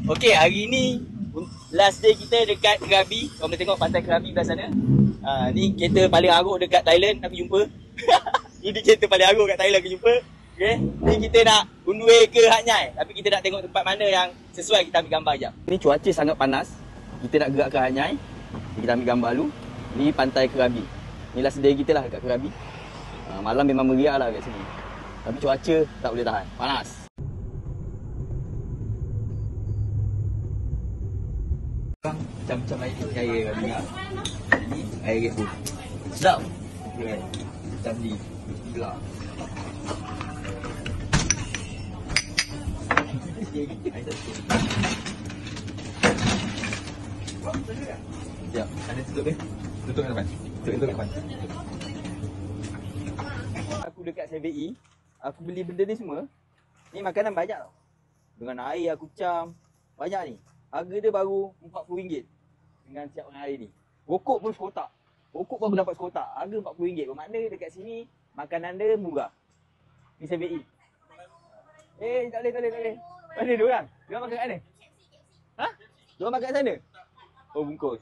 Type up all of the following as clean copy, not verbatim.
Okey, hari ni last day kita dekat Krabi. Kau boleh tengok pantai Krabi belah sana. Ni kereta paling aruk dekat Thailand aku jumpa. Ini kereta paling aruk kat Thailand aku jumpa. Okey, ni kita nak on the way ke Hat Yai. Tapi kita nak tengok tempat mana yang sesuai, kita ambil gambar jap. Ni cuaca sangat panas. Kita nak gerak ke Hat Yai. Kita ambil gambar dulu. Ni pantai Krabi. Ni last day kita lah dekat Krabi. Malam memang meriah lah kat sini. Tapi cuaca tak boleh tahan. Panas. Macam air Krabi lah. Ni air Red Bull. Sedap. Okay. Macam ni. Gelap. Sekejap. Ada tutup ke? Tutup kat depan. Tutup kat depan. Aku dekat 7E. Aku beli benda ni semua. Ni makanan banyak tau. Dengan air aku cam. Banyak ni. Harga dia baru RM40 dengan siap dengan air ni. Rokok pun sekotak. Rokok pun aku dapat sekotak. Harga RM40. Bermakna dekat sini makanan dia murah. Ni 7E. Tak boleh. Mana dia orang? Dia orang makan kat mana? Ha? Dia orang makan kat sana? Oh, bungkus.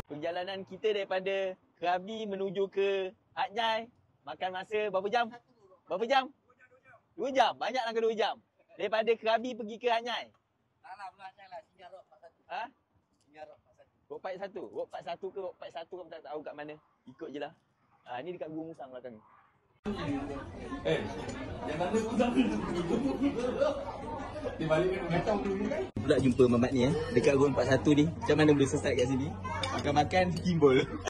Perjalanan kita daripada Krabi menuju ke Hat Yai makan masa berapa jam? Berapa jam? 2 jam. Banyak lah ke 2 jam. Daripada Krabi pergi ke Hat Yai. Taklah belah Hat Yai lah. Singgah Road Part 1. Ha? Singgah Road Part 1. Road Part 1. Road Part 1 ke Road Part 1 aku tak tahu kat mana. Ikut je lah. Ni dekat Gua Musang belakang ni. Yang mana Musang tu? Dia balik kan mengatau dulu kan? Pula jumpa Mamat ni dekat Road Part 1 ni. Macam mana boleh selesai kat sini? Makan-makan timbul.